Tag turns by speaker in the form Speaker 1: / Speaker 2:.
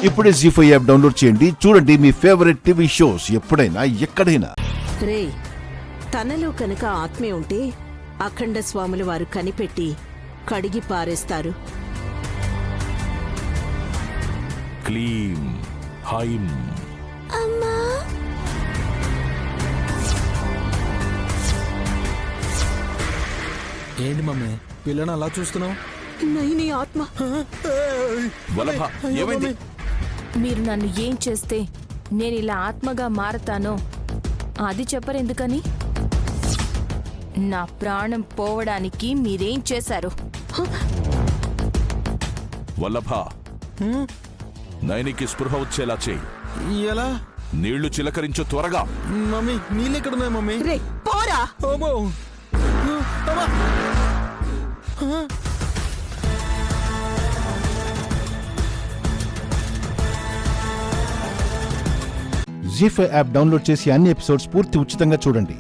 Speaker 1: ఇప్పుడే జీ5 app download చేయండి. చూడండి మీ ఫేవరెట్ టీవీ షోస్ ఎప్పుడైనా ఎక్కడైనా.
Speaker 2: రే, తనలో కనుక ఆత్మే ఉంటే అఖండ స్వాములు వారు కనిపెట్టి కడిగి పారేస్తారు.
Speaker 3: క్లీం హైం.
Speaker 4: ఏంటి మమ్మీ పిల్లని అలా చూస్తున్నావు?
Speaker 2: నైని ఆత్మ.
Speaker 3: వల్లభ, ఏమైంది?
Speaker 5: మీరు నన్ను ఏం చేస్తే నేను ఇలా ఆత్మగా మారతానో అది చెప్పరెందుకని? నా ప్రాణం పోవడానికి మీరేం చేశారు?
Speaker 3: వల్లభ, నయనికి స్పృహ వచ్చేలా చేయి.
Speaker 4: ఎలా?
Speaker 3: నీళ్లు చిలకరించు త్వరగా.
Speaker 4: మమ్మీ నీళ్ళు ఎక్కడున్నాయి మమ్మీ?
Speaker 2: రే పోరా.
Speaker 4: అమ్మో. అమ్మా.
Speaker 1: జీ5 యాప్ డౌన్లోడ్ చేసి అన్ని ఎపిసోడ్స్ పూర్తి ఉచితంగా చూడండి.